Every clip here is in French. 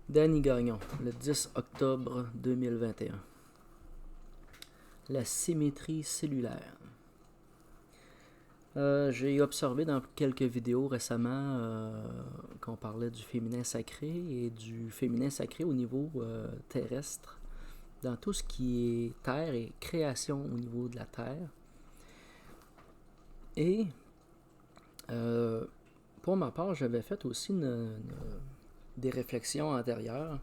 Danny Gagnon, le 10 octobre 2021. La symétrie cellulaire. J'ai observé dans quelques vidéos récemment qu'on parlait du féminin sacré et du féminin sacré au niveau terrestre, dans tout ce qui est terre et création au niveau de la terre. Et pour ma part, j'avais fait aussi des réflexions antérieures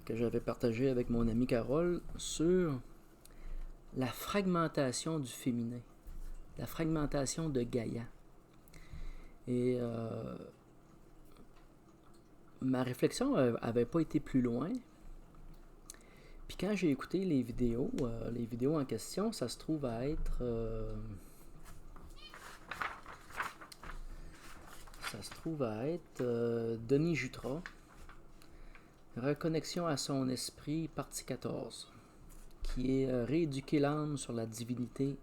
que j'avais partagées avec mon amie Carole sur la fragmentation du féminin, la fragmentation de Gaïa. Et ma réflexion avait pas été plus loin. Puis quand j'ai écouté les vidéos en question, ça se trouve à être Denis Jutras, Reconnexion à son esprit, partie 14, qui est rééduquer l'âme sur la divinité.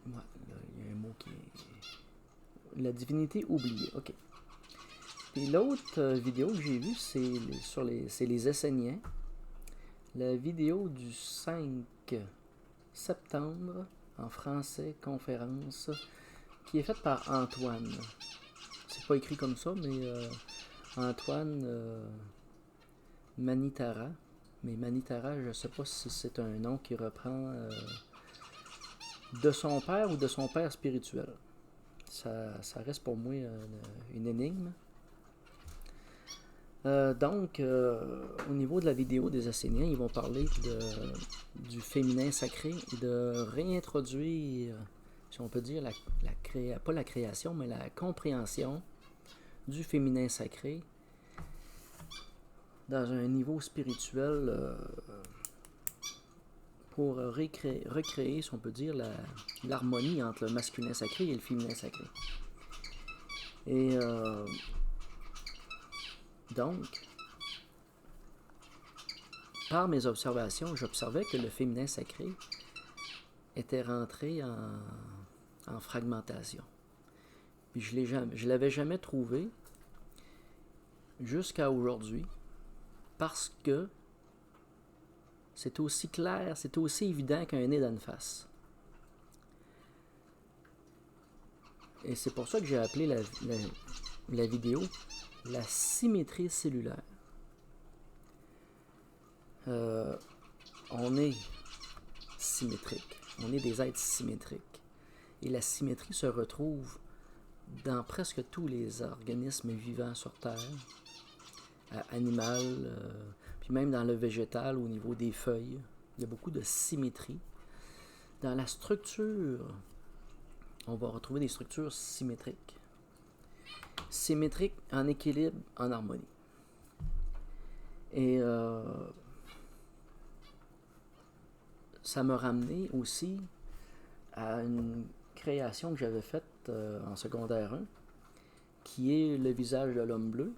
Ouais, là, il y a un mot qui est... La divinité oubliée, ok. Et l'autre vidéo que j'ai vue, c'est les Esséniens. La vidéo du 5 septembre, en français, conférence, qui est faite par Antoine. C'est pas écrit comme ça, mais Antoine Manitara. Mais Manitara, je sais pas si c'est un nom qui reprend de son père ou de son père spirituel. Ça reste pour moi une énigme. Donc, au niveau de la vidéo des Esséniens, ils vont parler du féminin sacré et de réintroduire, si on peut dire, pas la création, mais la compréhension du féminin sacré dans un niveau spirituel pour recréer, si on peut dire, l'harmonie entre le masculin sacré et le féminin sacré. Et donc, par mes observations, j'observais que le féminin sacré était rentré en fragmentation. Puis je l'avais jamais trouvé jusqu'à aujourd'hui parce que c'est aussi clair, c'est aussi évident qu'un nez dans une face. Et c'est pour ça que j'ai appelé la vidéo la symétrie cellulaire. On est symétrique, on est des êtres symétriques. Et la symétrie se retrouve dans presque tous les organismes vivants sur Terre, animal, puis même dans le végétal, au niveau des feuilles. Il y a beaucoup de symétrie. Dans la structure, on va retrouver des structures symétriques. Symétriques, en équilibre, en harmonie. Et ça m'a ramené aussi à une création que j'avais faite en secondaire 1, qui est le visage de l'homme bleu.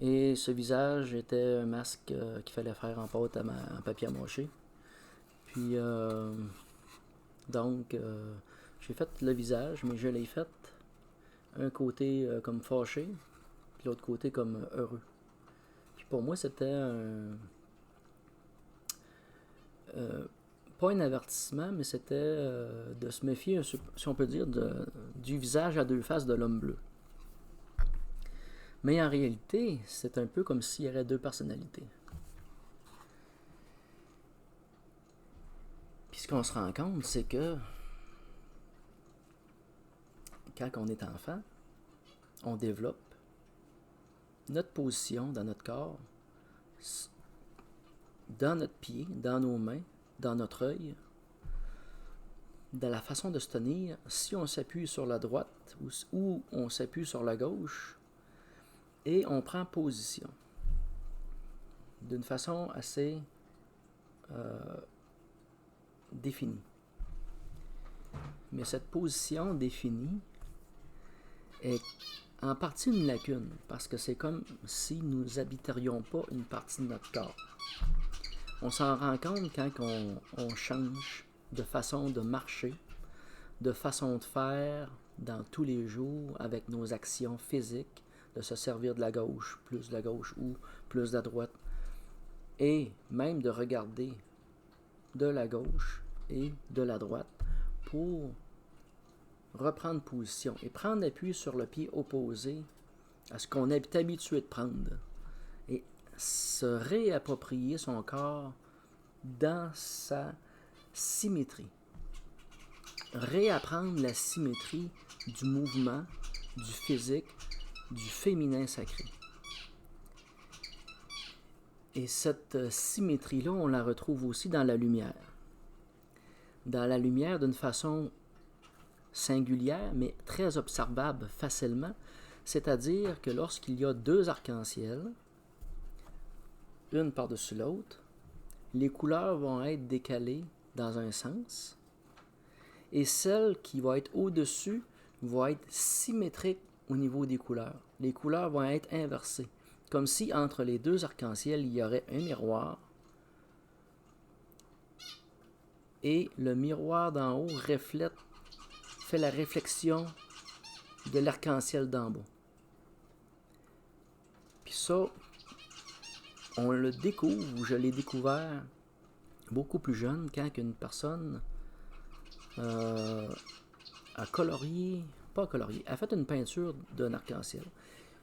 Et ce visage était un masque qu'il fallait faire en pâte en papier à mâcher. Puis, donc, j'ai fait le visage, mais je l'ai fait un côté comme fâché, puis l'autre côté comme heureux. Puis pour moi, c'était pas un avertissement, mais c'était de se méfier, si on peut dire, du visage à deux faces de l'homme bleu. Mais en réalité, c'est un peu comme s'il y avait deux personnalités. Puis ce qu'on se rend compte, c'est que quand on est enfant, on développe notre position dans notre corps, dans notre pied, dans nos mains, dans notre œil, de la façon de se tenir. Si on s'appuie sur la droite ou on s'appuie sur la gauche, et on prend position d'une façon assez définie. Mais cette position définie est en partie une lacune, parce que c'est comme si nous n'habiterions pas une partie de notre corps. On s'en rend compte quand on change de façon de marcher, de façon de faire, dans tous les jours avec nos actions physiques, de se servir de la gauche, plus de la gauche ou plus de la droite, et même de regarder de la gauche et de la droite pour reprendre position et prendre appui sur le pied opposé à ce qu'on est habitué de prendre et se réapproprier son corps dans sa symétrie. Réapprendre la symétrie du mouvement, du physique, du féminin sacré. Et cette symétrie-là, on la retrouve aussi dans la lumière. Dans la lumière d'une façon singulière, mais très observable facilement, c'est-à-dire que lorsqu'il y a deux arcs-en-ciel, une par-dessus l'autre, les couleurs vont être décalées dans un sens, et celle qui va être au-dessus va être symétrique au niveau des couleurs. Les couleurs vont être inversées, comme si entre les deux arcs-en-ciel, il y aurait un miroir, et le miroir d'en haut fait la réflexion de l'arc-en-ciel d'en bas. Puis ça, on le découvre, ou je l'ai découvert beaucoup plus jeune, quand une personne a colorié, pas colorié, a fait une peinture d'un arc-en-ciel.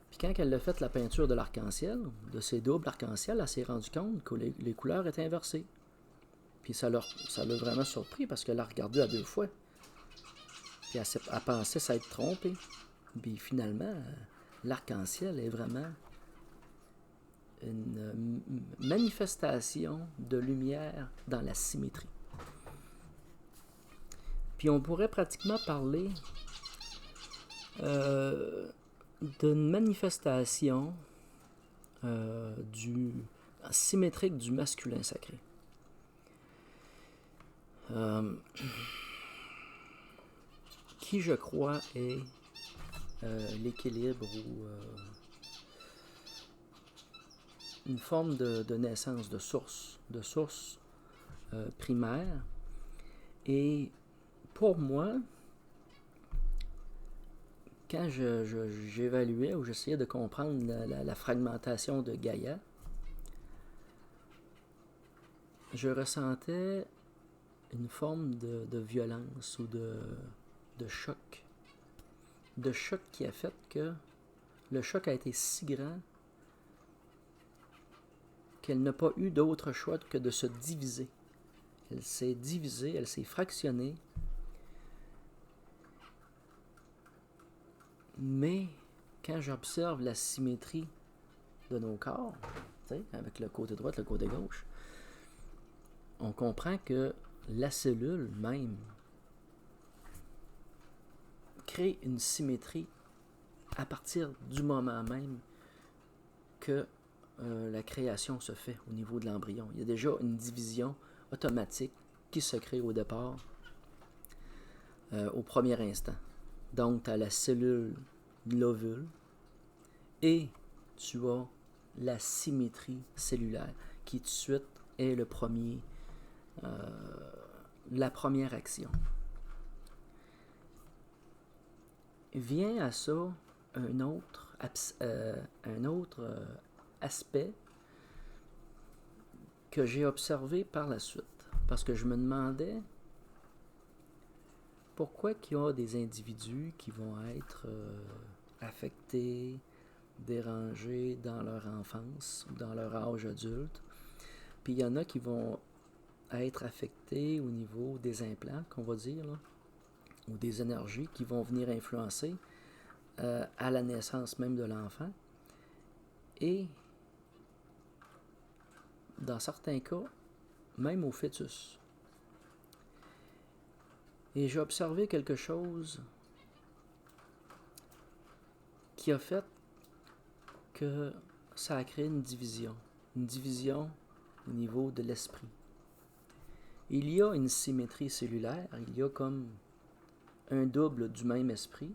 Puis quand elle a fait la peinture de l'arc-en-ciel, de ces doubles arc-en-ciel, elle s'est rendue compte que les couleurs étaient inversées. Puis ça l'a vraiment surpris parce qu'elle l'a regardé à deux fois. Puis elle pensait s'être trompée. Puis finalement, l'arc-en-ciel est vraiment une manifestation de lumière dans la symétrie. Puis on pourrait pratiquement parler d'une manifestation symétrique du masculin sacré. Qui, je crois, est l'équilibre ou une forme de naissance, de source primaire. Et pour moi, quand j'évaluais ou j'essayais de comprendre la fragmentation de Gaïa, je ressentais une forme de violence ou de choc. De choc qui a fait que le choc a été si grand qu'elle n'a pas eu d'autre choix que de se diviser. Elle s'est divisée, elle s'est fractionnée. Mais quand j'observe la symétrie de nos corps, avec le côté droit, le côté gauche, on comprend que la cellule même crée une symétrie à partir du moment même que la création se fait au niveau de l'embryon. Il y a déjà une division automatique qui se crée au départ, au premier instant. Donc, tu as la cellule de l'ovule et tu as la symétrie cellulaire qui tout de suite est la première action. Vient à ça un autre aspect que j'ai observé par la suite, parce que je me demandais pourquoi il y a des individus qui vont être affectés, dérangés dans leur enfance ou dans leur âge adulte, puis il y en a qui vont être affectés au niveau des implants, qu'on va dire, là, ou des énergies qui vont venir influencer à la naissance même de l'enfant. Et dans certains cas, même au fœtus. Et j'ai observé quelque chose qui a fait que ça a créé une division au niveau de l'esprit. Il y a une symétrie cellulaire, il y a comme un double du même esprit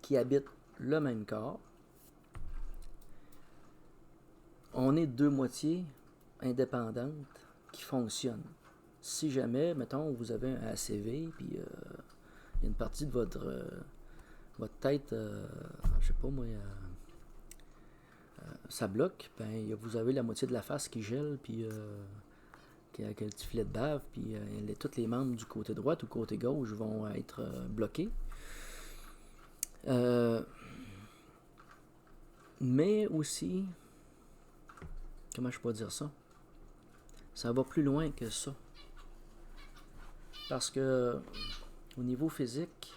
qui habite le même corps. On est deux moitiés indépendantes qui fonctionnent. Si jamais, mettons, vous avez un ACV, puis il y a une partie de votre tête, je sais pas moi, ça bloque, ben vous avez la moitié de la face qui gèle, puis qui a un petit filet de bave, puis tous les membres du côté droit ou côté gauche vont être bloqués. Mais aussi, comment je peux dire ça? Ça va plus loin que ça. Parce que au niveau physique,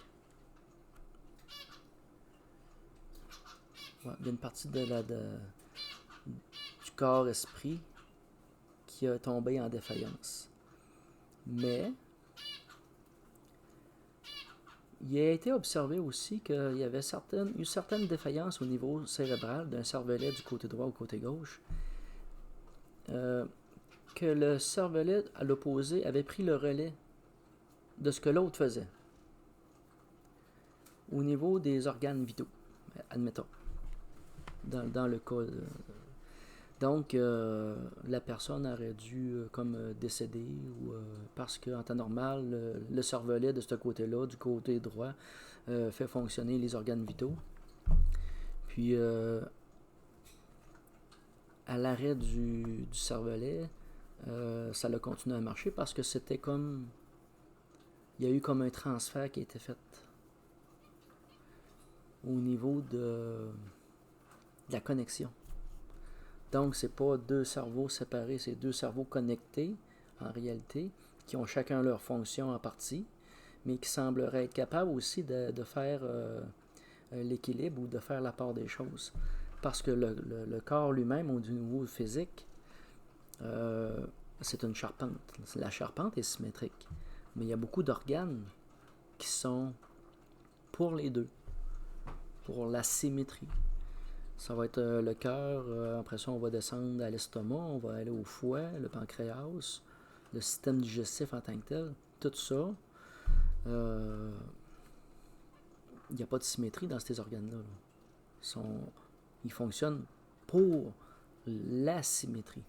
il y a une partie du corps-esprit qui a tombé en défaillance. Mais il a été observé aussi qu'il y avait eu certaines défaillances au niveau cérébral d'un cervelet du côté droit ou côté gauche. Que le cervelet à l'opposé avait pris le relais de ce que l'autre faisait au niveau des organes vitaux, admettons, dans le cas donc la personne aurait dû comme décéder ou parce qu'en temps normal le cervelet de ce côté-là, du côté droit, fait fonctionner les organes vitaux, puis à l'arrêt du cervelet, ça a continué à marcher parce que c'était comme... Il y a eu comme un transfert qui a été fait au niveau de la connexion. Donc, c'est pas deux cerveaux séparés, c'est deux cerveaux connectés, en réalité, qui ont chacun leur fonction en partie, mais qui sembleraient être capables aussi de faire l'équilibre ou de faire la part des choses. Parce que le corps lui-même, au niveau physique, c'est une charpente. La charpente est symétrique. Mais il y a beaucoup d'organes qui sont pour les deux, pour la symétrie. Ça va être le cœur, après ça on va descendre à l'estomac, on va aller au foie, le pancréas, le système digestif en tant que tel. Tout ça, il n'y a pas de symétrie dans ces organes-là. Ils fonctionnent pour la symétrie.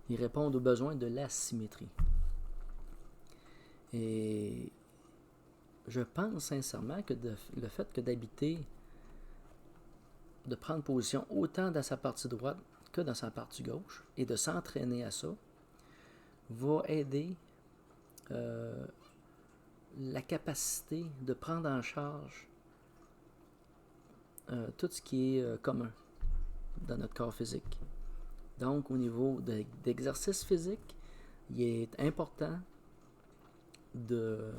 Ils répondent aux besoins de la symétrie. Et je pense sincèrement que le fait que d'habiter, de prendre position autant dans sa partie droite que dans sa partie gauche et de s'entraîner à ça, va aider la capacité de prendre en charge tout ce qui est commun dans notre corps physique. Donc, au niveau d'exercice physique, il est important de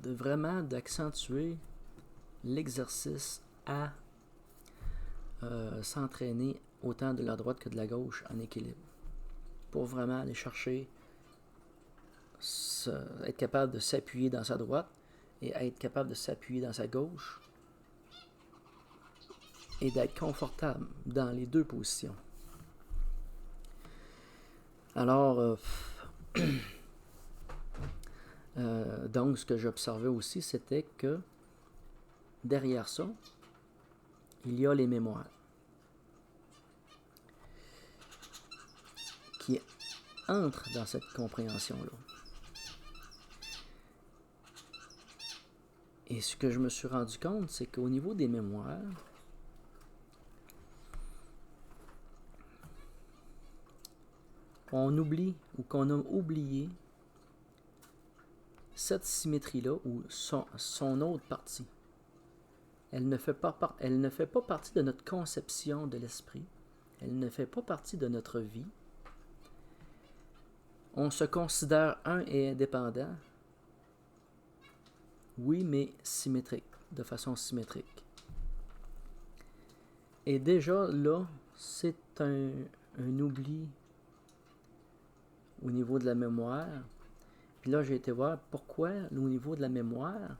vraiment d'accentuer l'exercice à s'entraîner autant de la droite que de la gauche en équilibre pour vraiment aller chercher être capable de s'appuyer dans sa droite et être capable de s'appuyer dans sa gauche et d'être confortable dans les deux positions. Alors donc ce que j'observais aussi, c'était que derrière ça, il y a les mémoires qui entrent dans cette compréhension-là. Et ce que je me suis rendu compte, c'est qu'au niveau des mémoires, on oublie ou qu'on a oublié cette symétrie-là ou son autre partie. Elle ne fait pas partie de notre conception de l'esprit. Elle ne fait pas partie de notre vie. On se considère un et indépendant. Oui, mais symétrique, de façon symétrique. Et déjà là, c'est un oubli au niveau de la mémoire. Puis là, j'ai été voir pourquoi, au niveau de la mémoire,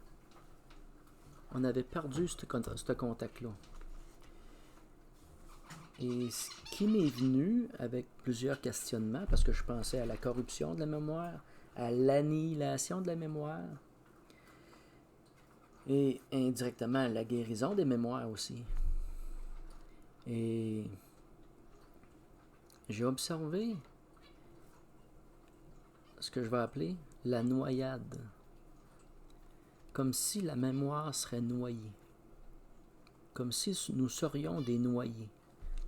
on avait perdu ce contact-là. Et ce qui m'est venu avec plusieurs questionnements, parce que je pensais à la corruption de la mémoire, à l'annihilation de la mémoire, et indirectement à la guérison des mémoires aussi. Et j'ai observé ce que je vais appeler la noyade comme si la mémoire serait noyée, comme si nous serions des noyés.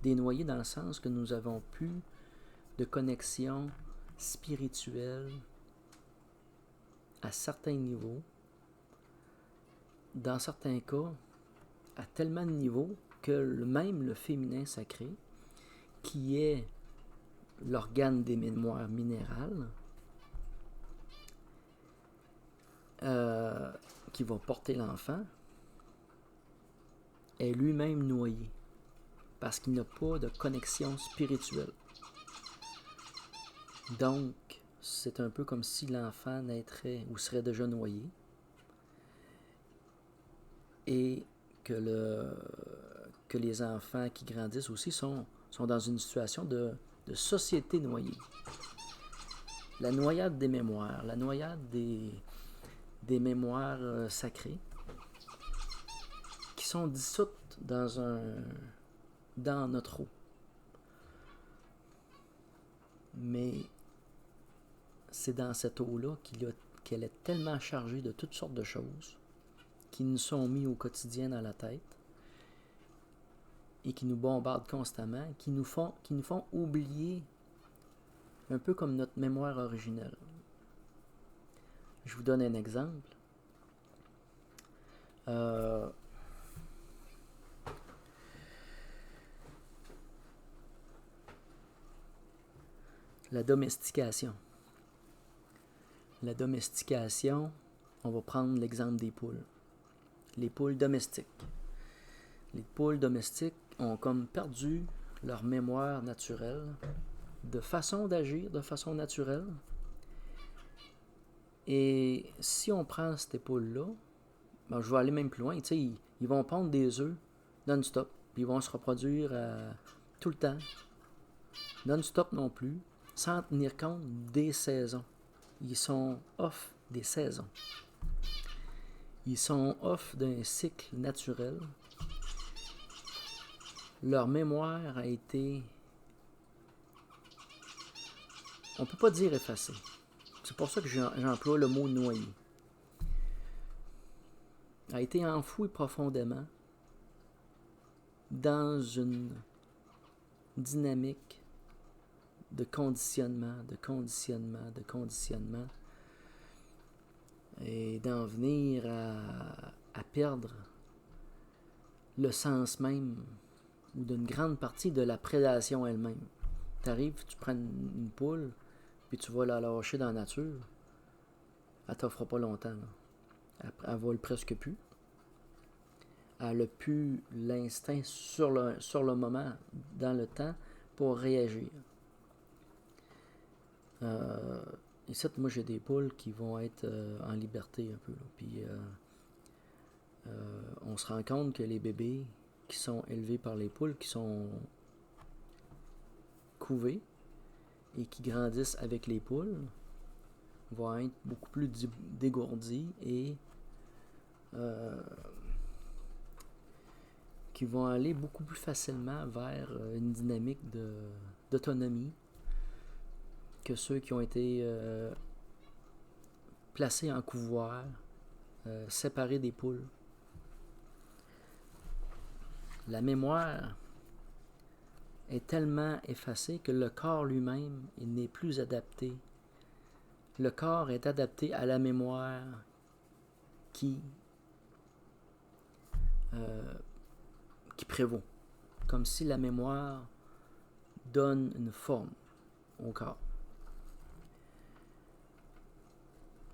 Des noyés dans le sens que nous avons plus de connexion spirituelle à certains niveaux, dans certains cas, à tellement de niveaux que même le féminin sacré, qui est l'organe des mémoires minérales, qui va porter l'enfant, est lui-même noyé, parce qu'il n'a pas de connexion spirituelle. Donc, c'est un peu comme si l'enfant naîtrait ou serait déjà noyé, et que les enfants qui grandissent aussi sont dans une situation de société noyée. La noyade des mémoires, la noyade des mémoires sacrées, qui sont dissoutes dans notre eau. Mais c'est dans cette eau-là qu'elle est tellement chargée de toutes sortes de choses qui nous sont mis au quotidien dans la tête et qui nous bombardent constamment, qui nous font oublier un peu comme notre mémoire originelle. Je vous donne un exemple. La domestication. La domestication, on va prendre l'exemple des poules. Les poules domestiques. Les poules domestiques ont comme perdu leur mémoire naturelle, de façon d'agir, de façon naturelle. Et si on prend ces poules-là, ben, je vais aller même plus loin, ils vont pondre des œufs non-stop, puis ils vont se reproduire tout le temps, non-stop non plus, sans tenir compte des saisons. Ils sont off des saisons. Ils sont off d'un cycle naturel. Leur mémoire a été, on ne peut pas dire effacée. C'est pour ça que j'emploie le mot noyé. A été enfoui profondément dans une dynamique de conditionnement, et d'en venir à perdre le sens même ou d'une grande partie de la prédation elle-même. Tu arrives, tu prends une poule, puis tu vas la lâcher dans la nature, elle t'offre pas longtemps. Là. Elle vole presque plus. Elle n'a plus l'instinct sur le moment, dans le temps, pour réagir. Ici, moi, j'ai des poules qui vont être en liberté un peu. Là. Puis, on se rend compte que les bébés qui sont élevés par les poules, qui sont couvés et qui grandissent avec les poules, vont être beaucoup plus dégourdis et qui vont aller beaucoup plus facilement vers une dynamique d'autonomie que ceux qui ont été placés en couvoir, séparés des poules. La mémoire est tellement effacée que le corps lui-même il n'est plus adapté. Le corps est adapté à la mémoire qui prévaut. Comme si la mémoire donne une forme au corps.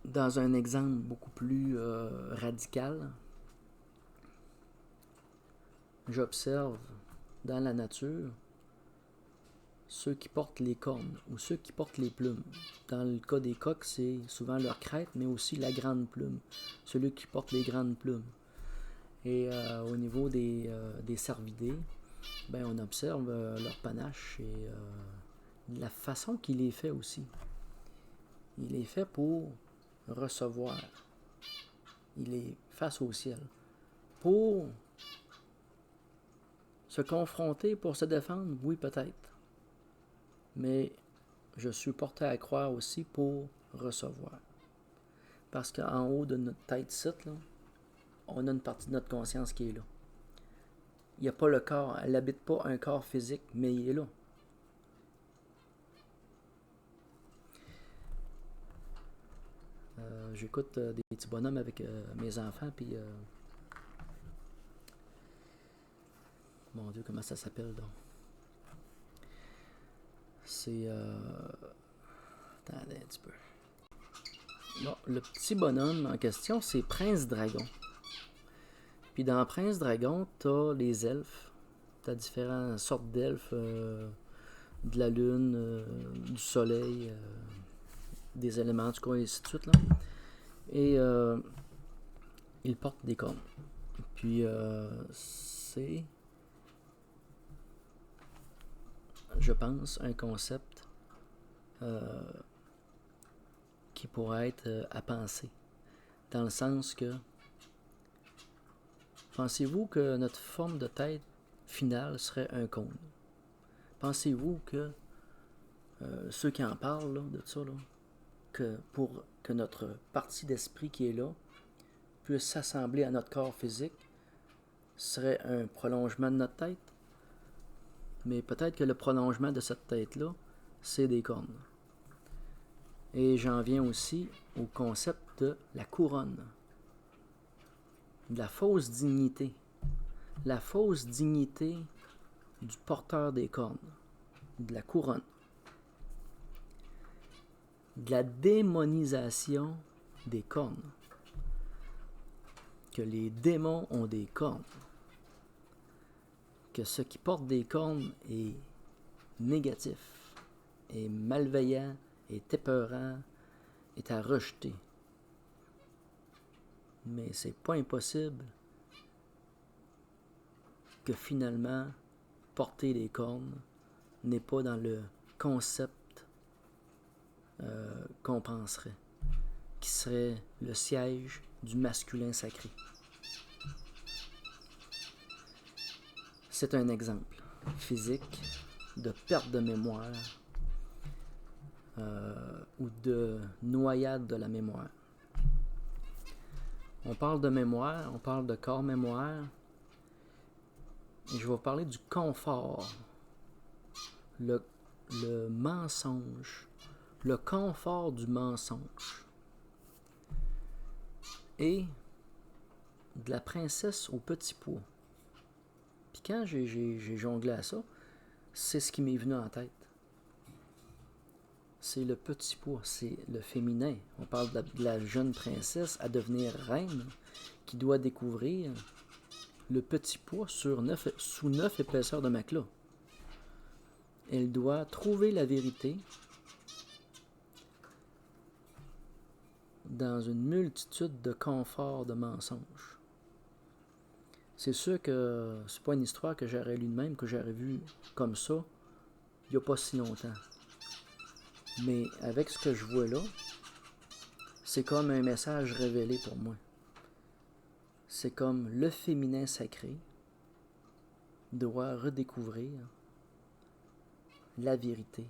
Dans un exemple beaucoup plus radical, j'observe dans la nature ceux qui portent les cornes ou ceux qui portent les plumes. Dans le cas des coqs, c'est souvent leur crête, mais aussi la grande plume, celui qui porte les grandes plumes. Et au niveau des cervidés, ben, on observe leur panache et la façon qu'il est fait aussi. Il est fait pour recevoir. Il est face au ciel. Pour se confronter, pour se défendre, oui peut-être. Mais je suis porté à croire aussi pour recevoir. Parce qu'en haut de notre tête, là, on a une partie de notre conscience qui est là. Il n'y a pas le corps, elle n'habite pas un corps physique, mais il est là. J'écoute des petits bonhommes avec mes enfants, puis mon Dieu, comment ça s'appelle donc? C'est attendez un petit peu. Bon, le petit bonhomme en question, c'est Prince Dragon. Puis dans Prince Dragon, t'as les elfes. T'as différentes sortes d'elfes. De la lune, du soleil, des éléments, du coup, et ainsi de suite. Là. Et ils portent des cornes. Puis c'est, je pense, un concept qui pourrait être à penser. Dans le sens que, pensez-vous que notre forme de tête finale serait un cône? Pensez-vous que ceux qui en parlent là, de ça, là, que pour que notre partie d'esprit qui est là puisse s'assembler à notre corps physique, serait un prolongement de notre tête? Mais peut-être que le prolongement de cette tête-là, c'est des cornes. Et j'en viens aussi au concept de la couronne. De la fausse dignité. La fausse dignité du porteur des cornes. De la couronne. De la démonisation des cornes. Que les démons ont des cornes. Que ce qui porte des cornes est négatif, est malveillant, est épeurant, est à rejeter. Mais c'est pas impossible que finalement, porter des cornes n'est pas dans le concept qu'on penserait, qui serait le siège du masculin sacré. C'est un exemple physique de perte de mémoire ou de noyade de la mémoire. On parle de mémoire, on parle de corps mémoire, et je vais vous parler du confort, le mensonge, le confort du mensonge, et de la princesse au petit pois. Puis quand j'ai jonglé à ça, c'est ce qui m'est venu en tête. C'est le petit pois, c'est le féminin. On parle de la jeune princesse à devenir reine qui doit découvrir le petit pois sous 9 épaisseurs de matelas. Elle doit trouver la vérité dans une multitude de conforts de mensonges. C'est sûr que c'est pas une histoire que j'aurais lue de même, que j'aurais vue comme ça il n'y a pas si longtemps. Mais avec ce que je vois là, c'est comme un message révélé pour moi. C'est comme le féminin sacré doit redécouvrir la vérité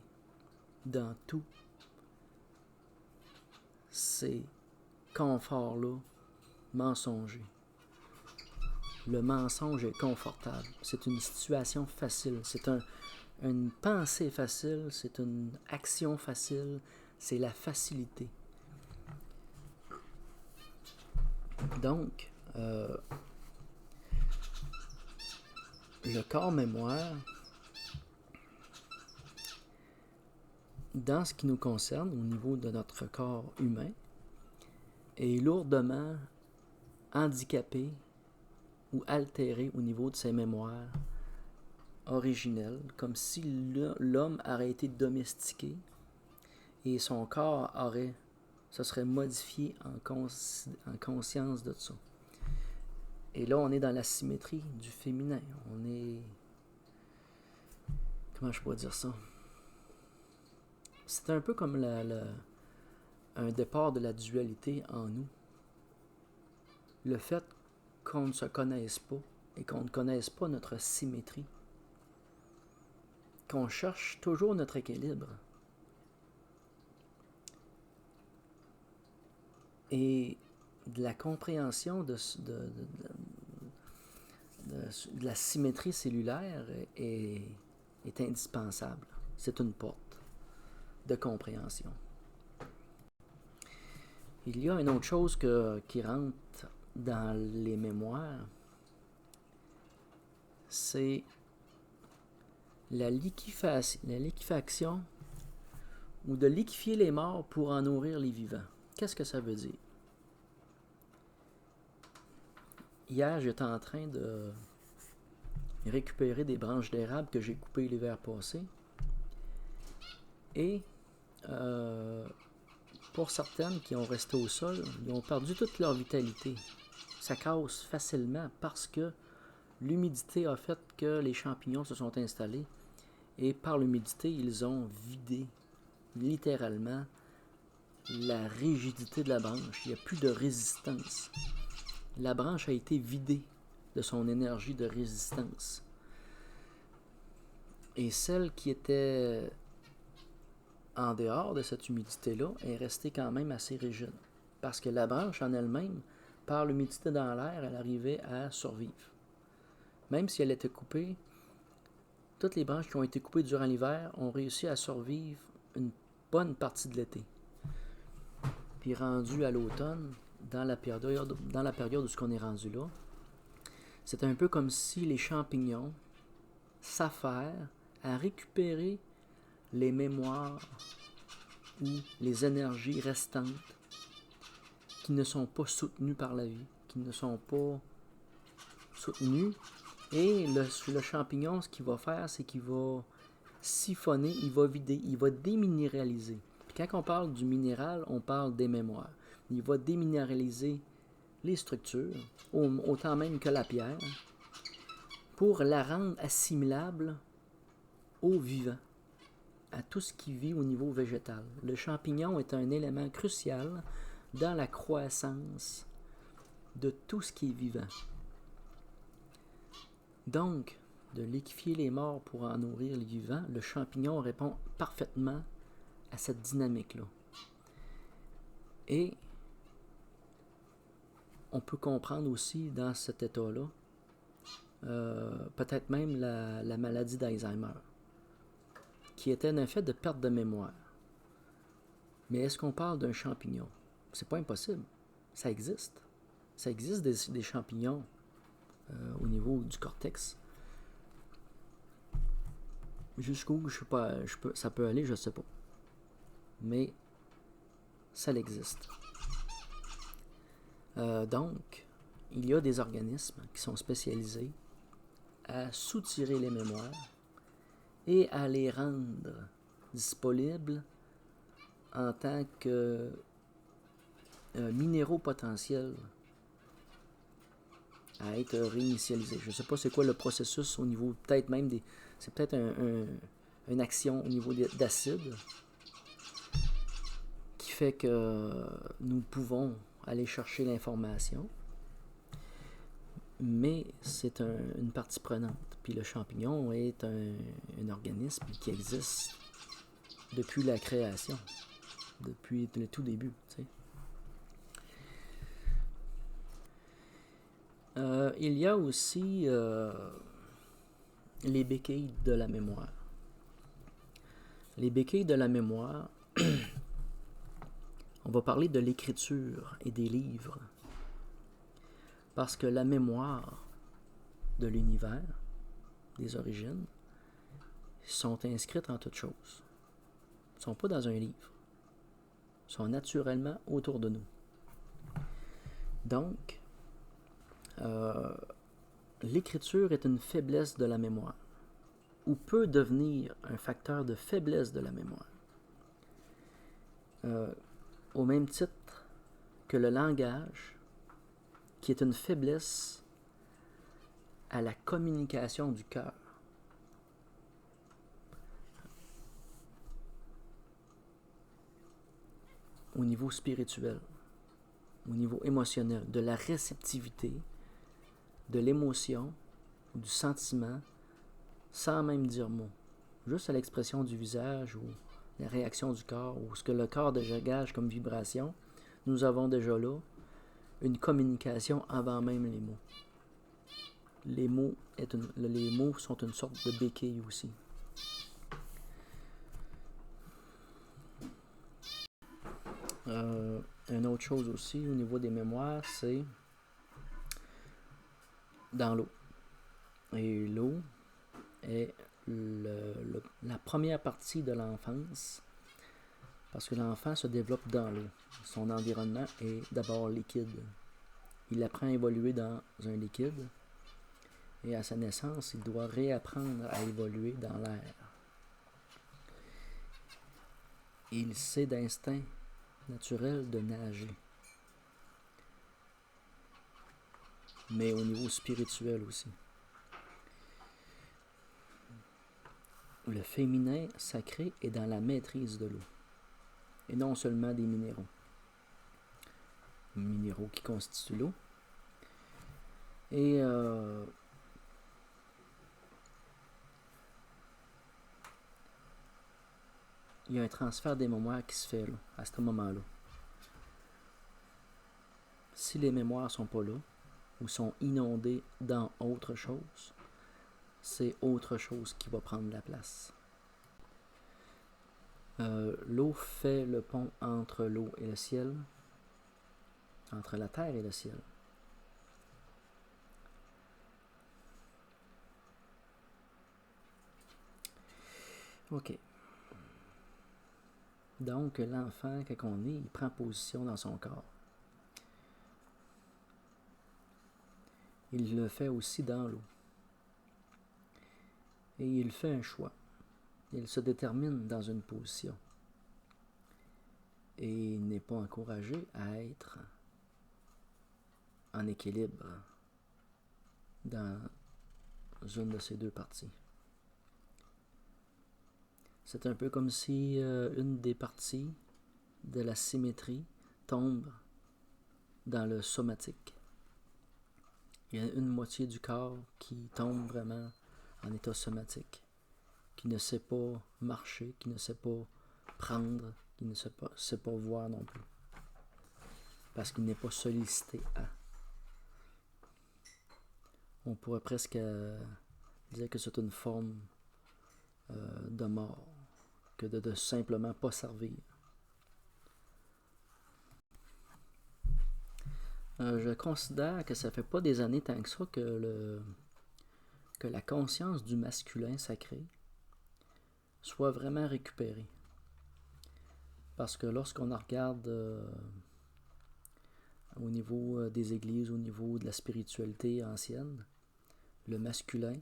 dans tous ces conforts-là mensongers. Le mensonge est confortable. C'est une situation facile. C'est une pensée facile. C'est une action facile. C'est la facilité. Donc, le corps mémoire, dans ce qui nous concerne, au niveau de notre corps humain, est lourdement handicapé ou altéré au niveau de ses mémoires originelles, comme si l'homme aurait été domestiqué et son corps se serait modifié en conscience de ça. Et là, on est dans la symétrie du féminin. On est... Comment je pourrais dire ça? C'est un peu comme un départ de la dualité en nous. Le fait qu'on ne se connaisse pas et qu'on ne connaisse pas notre symétrie, qu'on cherche toujours notre équilibre. Et de la compréhension de la symétrie cellulaire est indispensable. C'est une porte de compréhension. Il y a une autre chose qui rentre dans les mémoires, c'est la liquéfaction ou de liquéfier les morts pour en nourrir les vivants. Qu'est-ce que ça veut dire? Hier, j'étais en train de récupérer des branches d'érable que j'ai coupées l'hiver passé. Et pour certaines qui ont resté au sol, ils ont perdu toute leur vitalité. Ça casse facilement parce que l'humidité a fait que les champignons se sont installés et par l'humidité, ils ont vidé littéralement la rigidité de la branche. Il n'y a plus de résistance. La branche a été vidée de son énergie de résistance. Et celle qui était en dehors de cette humidité-là est restée quand même assez rigide. Parce que la branche en elle-même, par l'humidité dans l'air, elle arrivait à survivre. Même si elle était coupée, toutes les branches qui ont été coupées durant l'hiver ont réussi à survivre une bonne partie de l'été. Puis rendu à l'automne, dans la période où on est rendu là, c'est un peu comme si les champignons s'affairent à récupérer les mémoires ou les énergies restantes qui ne sont pas soutenues par la vie, qui ne sont pas soutenues. Et le champignon, ce qu'il va faire, c'est qu'il va siphonner, il va vider, il va déminéraliser. Puis quand on parle du minéral, on parle des mémoires. Il va déminéraliser les structures, autant même que la pierre, pour la rendre assimilable au vivant, à tout ce qui vit au niveau végétal. Le champignon est un élément crucial dans la croissance de tout ce qui est vivant. Donc, de liquéfier les morts pour en nourrir les vivants, le champignon répond parfaitement à cette dynamique-là. Et on peut comprendre aussi dans cet état-là, peut-être même la maladie d'Alzheimer, qui était un effet de perte de mémoire. Mais est-ce qu'on parle d'un champignon? C'est pas impossible. Ça existe. Ça existe des champignons au niveau du cortex. Jusqu'où ça peut aller, je ne sais pas. Mais ça existe. Donc, il y a des organismes qui sont spécialisés à soutirer les mémoires et à les rendre disponibles en tant que minéraux potentiels à être réinitialisés. Je ne sais pas c'est quoi le processus au niveau, peut-être même des... C'est peut-être une action au niveau d'acide qui fait que nous pouvons aller chercher l'information, mais c'est une partie prenante. Puis le champignon est un organisme qui existe depuis la création, depuis le tout début. Tu sais. Il y a aussi les béquilles de la mémoire. Les béquilles de la mémoire, on va parler de l'écriture et des livres. Parce que la mémoire de l'univers, des origines, sont inscrites en toutes choses. Ils ne sont pas dans un livre. Ils sont naturellement autour de nous. Donc, l'écriture est une faiblesse de la mémoire, ou peut devenir un facteur de faiblesse de la mémoire. Au même titre que le langage, qui est une faiblesse à la communication du cœur. Au niveau spirituel, au niveau émotionnel, de la réceptivité, de l'émotion, du sentiment, sans même dire mot. Juste à l'expression du visage ou la réaction du corps, ou ce que le corps dégage comme vibration, nous avons déjà là une communication avant même les mots. Les mots sont une sorte de béquille aussi. Une autre chose aussi au niveau des mémoires, c'est dans l'eau. Et l'eau est la première partie de l'enfance, parce que l'enfant se développe dans l'eau. Son environnement est d'abord liquide. Il apprend à évoluer dans un liquide, et à sa naissance, il doit réapprendre à évoluer dans l'air. Il sait d'instinct naturel de nager. Mais au niveau spirituel aussi. Le féminin sacré est dans la maîtrise de l'eau. Et non seulement des minéraux. Les minéraux qui constituent l'eau. Et il y a un transfert des mémoires qui se fait là, à ce moment-là. Si les mémoires ne sont pas là, ou sont inondées dans autre chose, c'est autre chose qui va prendre la place. L'eau fait le pont entre l'eau et le ciel, entre la terre et le ciel. Ok. Donc, l'enfant, quand on est, il prend position dans son corps. Il le fait aussi dans l'eau. Et il fait un choix. Il se détermine dans une position. Et il n'est pas encouragé à être en équilibre dans une de ces deux parties. C'est un peu comme si une des parties de la symétrie tombe dans le somatique. Il y a une moitié du corps qui tombe vraiment en état somatique, qui ne sait pas marcher, qui ne sait pas prendre, qui ne sait pas voir non plus, parce qu'il n'est pas sollicité à. On pourrait presque dire que c'est une forme de mort, que de simplement pas servir. Je considère que ça fait pas des années tant que ça que la conscience du masculin sacré soit vraiment récupérée. Parce que lorsqu'on regarde au niveau des églises, au niveau de la spiritualité ancienne, le masculin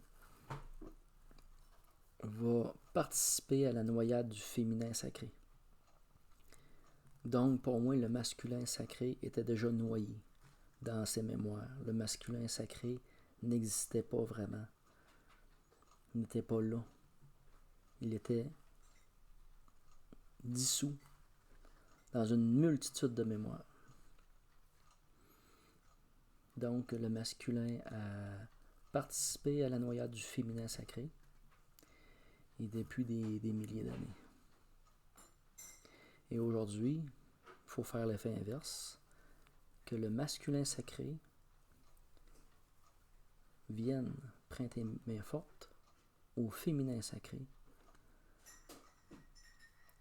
va participer à la noyade du féminin sacré. Donc, pour moi, le masculin sacré était déjà noyé dans ses mémoires. Le masculin sacré n'existait pas vraiment. Il n'était pas là. Il était dissous dans une multitude de mémoires. Donc, le masculin a participé à la noyade du féminin sacré, et depuis des milliers d'années. Et aujourd'hui, il faut faire l'effet inverse, que le masculin sacré vienne prêter main forte au féminin sacré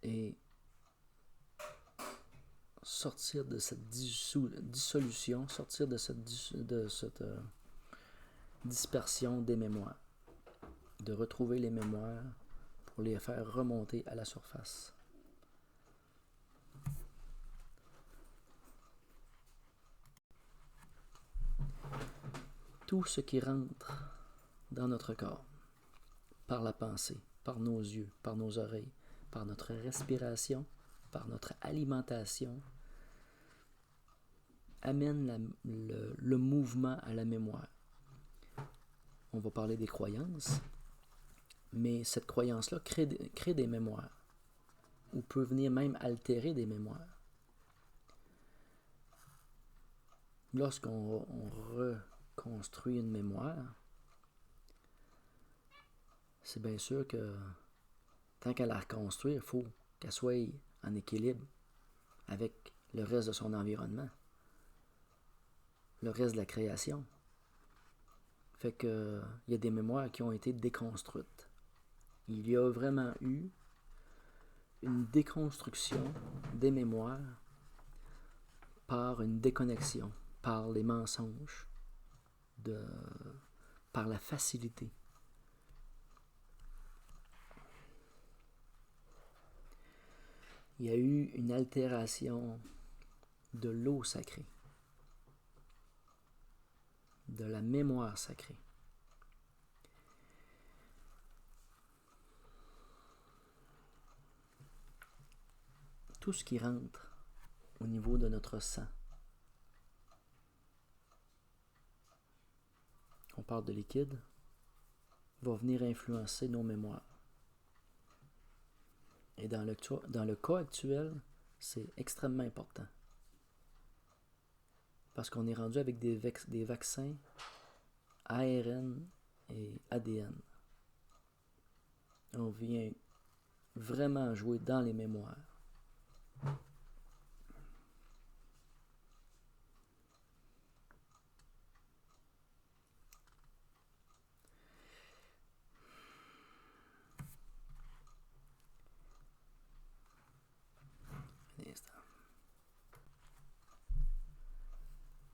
et sortir de cette dissolution, sortir de cette dispersion des mémoires, de retrouver les mémoires pour les faire remonter à la surface. Tout ce qui rentre dans notre corps, par la pensée, par nos yeux, par nos oreilles, par notre respiration, par notre alimentation, amène le mouvement à la mémoire. On va parler des croyances, mais cette croyance-là crée des mémoires, ou peut venir même altérer des mémoires. Lorsqu'on reconstruit une mémoire, c'est bien sûr que tant qu'à la reconstruire, il faut qu'elle soit en équilibre avec le reste de son environnement, le reste de la création. Fait que il y a des mémoires qui ont été déconstruites. Il y a vraiment eu une déconstruction des mémoires par une déconnexion, par les mensonges, par la facilité. Il y a eu une altération de l'eau sacrée, de la mémoire sacrée. Tout ce qui rentre au niveau de notre sang, on parle de liquide, va venir influencer nos mémoires. Et dans le cas actuel, c'est extrêmement important. Parce qu'on est rendu avec des vaccins ARN et ADN. On vient vraiment jouer dans les mémoires.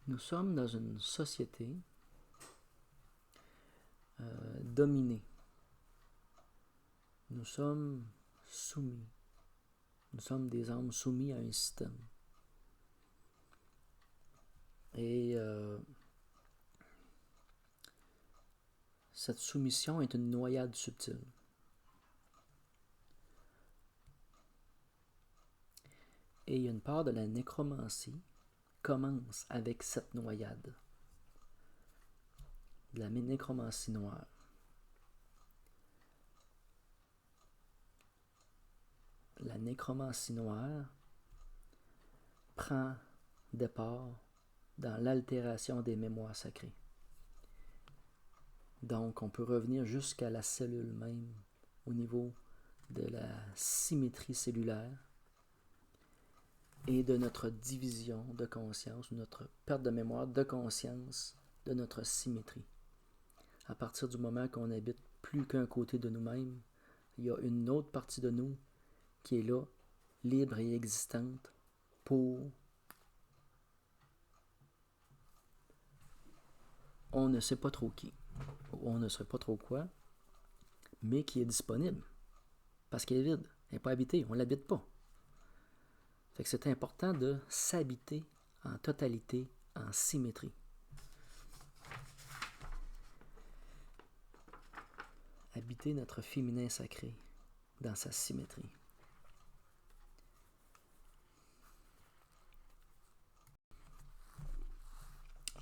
Nous sommes dans une société dominée. Nous sommes soumis. Nous sommes des âmes soumis à un système. Et cette soumission est une noyade subtile. Et il y a une part de la nécromancie commence avec cette noyade. De la nécromancie noire. La nécromancie noire prend départ dans l'altération des mémoires sacrées. Donc, on peut revenir jusqu'à la cellule même, au niveau de la symétrie cellulaire et de notre division de conscience, notre perte de mémoire de conscience de notre symétrie. À partir du moment qu'on n'habite plus qu'un côté de nous-mêmes, il y a une autre partie de nous qui est là, libre et existante, pour on ne sait pas trop qui, on ne sait pas trop quoi, mais qui est disponible, parce qu'elle est vide, elle n'est pas habitée, on ne l'habite pas. Fait que c'est important de s'habiter en totalité, en symétrie. Habiter notre féminin sacré dans sa symétrie.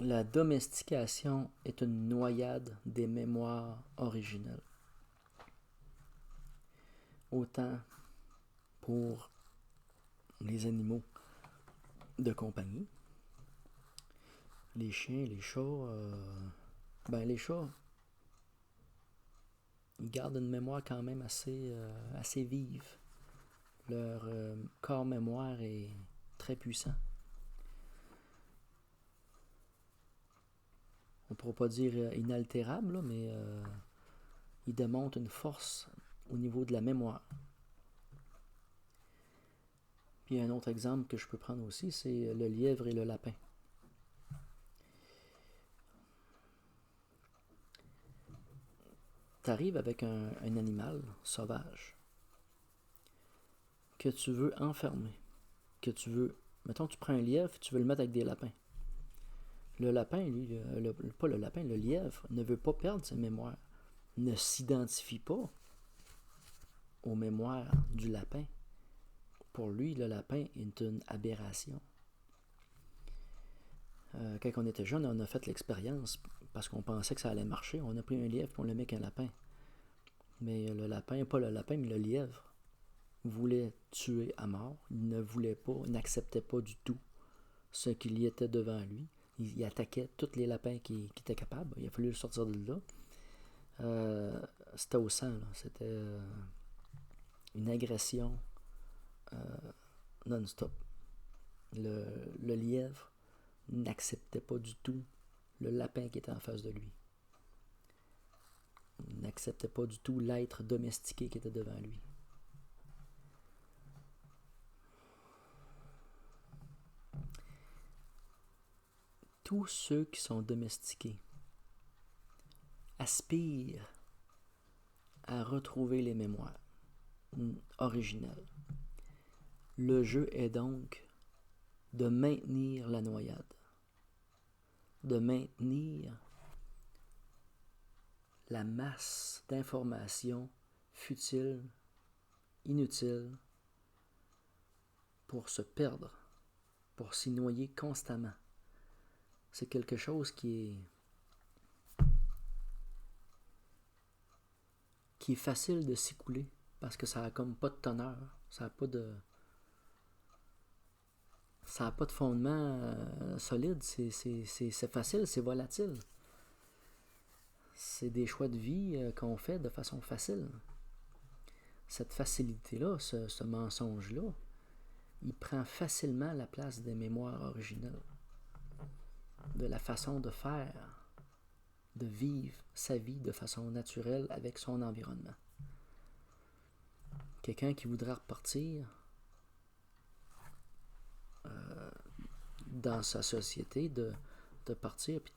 La domestication est une noyade des mémoires originelles. Autant pour les animaux de compagnie, les chiens, les chats, les chats, ils gardent une mémoire quand même assez vive. Leur corps mémoire est très puissant. On ne pourra pas dire inaltérable, là, mais il démontre une force au niveau de la mémoire. Puis un autre exemple que je peux prendre aussi, c'est le lièvre et le lapin. Tu arrives avec un animal sauvage que tu veux enfermer, mettons tu prends un lièvre et tu veux le mettre avec des lapins. Le lapin, lui, le lièvre, ne veut pas perdre ses mémoires, ne s'identifie pas aux mémoires du lapin. Pour lui, le lapin est une aberration. Quand on était jeune, on a fait l'expérience parce qu'on pensait que ça allait marcher. On a pris un lièvre et on l'a mis avec un lapin. Mais le lapin, pas le lapin, mais le lièvre, voulait tuer à mort. Il ne voulait pas, n'acceptait pas du tout ce qu'il y était devant lui. Il attaquait tous les lapins qui étaient capables. Il a fallu le sortir de là. C'était au sang, là. C'était une agression non-stop. Le lièvre n'acceptait pas du tout le lapin qui était en face de lui. Il n'acceptait pas du tout l'être domestiqué qui était devant lui. Tous ceux qui sont domestiqués aspirent à retrouver les mémoires originales. Le jeu est donc de maintenir la noyade, de maintenir la masse d'informations futiles, inutiles, pour se perdre, pour s'y noyer constamment. C'est quelque chose qui est facile de s'écouler parce que ça a comme pas de teneur, ça a pas de fondement solide, c'est facile, c'est volatile. C'est des choix de vie qu'on fait de façon facile. Cette facilité-là, ce mensonge-là, il prend facilement la place des mémoires originales, de la façon de faire, de vivre sa vie de façon naturelle avec son environnement. Quelqu'un qui voudra repartir dans sa société, de partir puis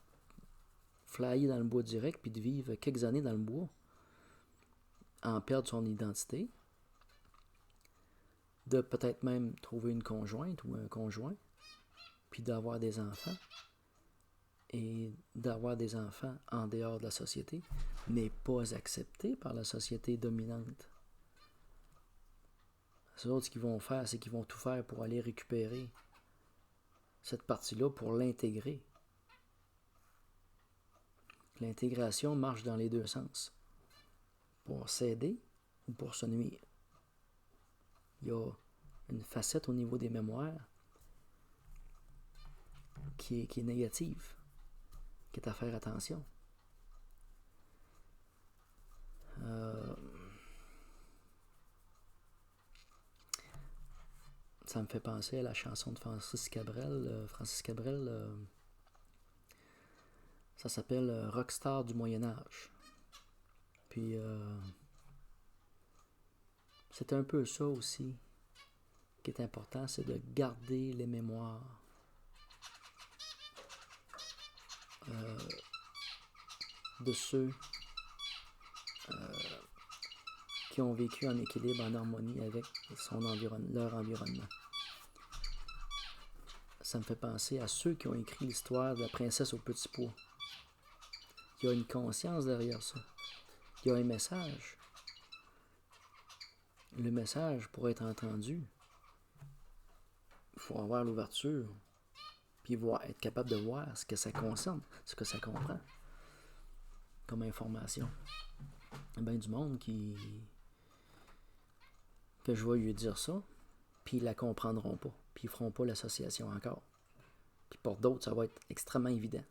flyer dans le bois direct puis de vivre quelques années dans le bois, en perdre son identité, de peut-être même trouver une conjointe ou un conjoint, puis d'avoir des enfants, et d'avoir des enfants en dehors de la société, n'est pas accepté par la société dominante. Les autres, ce qu'ils vont faire, c'est qu'ils vont tout faire pour aller récupérer cette partie-là, pour l'intégrer. L'intégration marche dans les deux sens. Pour s'aider ou pour se nuire. Il y a une facette au niveau des mémoires qui est négative, qui est à faire attention. Ça me fait penser à la chanson de Francis Cabrel. Ça s'appelle Rockstar du Moyen-Âge. Puis c'est un peu ça aussi qui est important, c'est de garder les mémoires de ceux qui ont vécu en équilibre, en harmonie avec leur environnement. Ça me fait penser à ceux qui ont écrit l'histoire de la princesse au petit pois. Il y a une conscience derrière ça. Il y a un message. Le message, pour être entendu, il faut avoir l'ouverture, puis être capable de voir ce que ça concerne, ce que ça comprend comme information. Il y a bien du monde que je vais lui dire ça, puis ils la comprendront pas, puis ils feront pas l'association encore. Puis pour d'autres, ça va être extrêmement évident.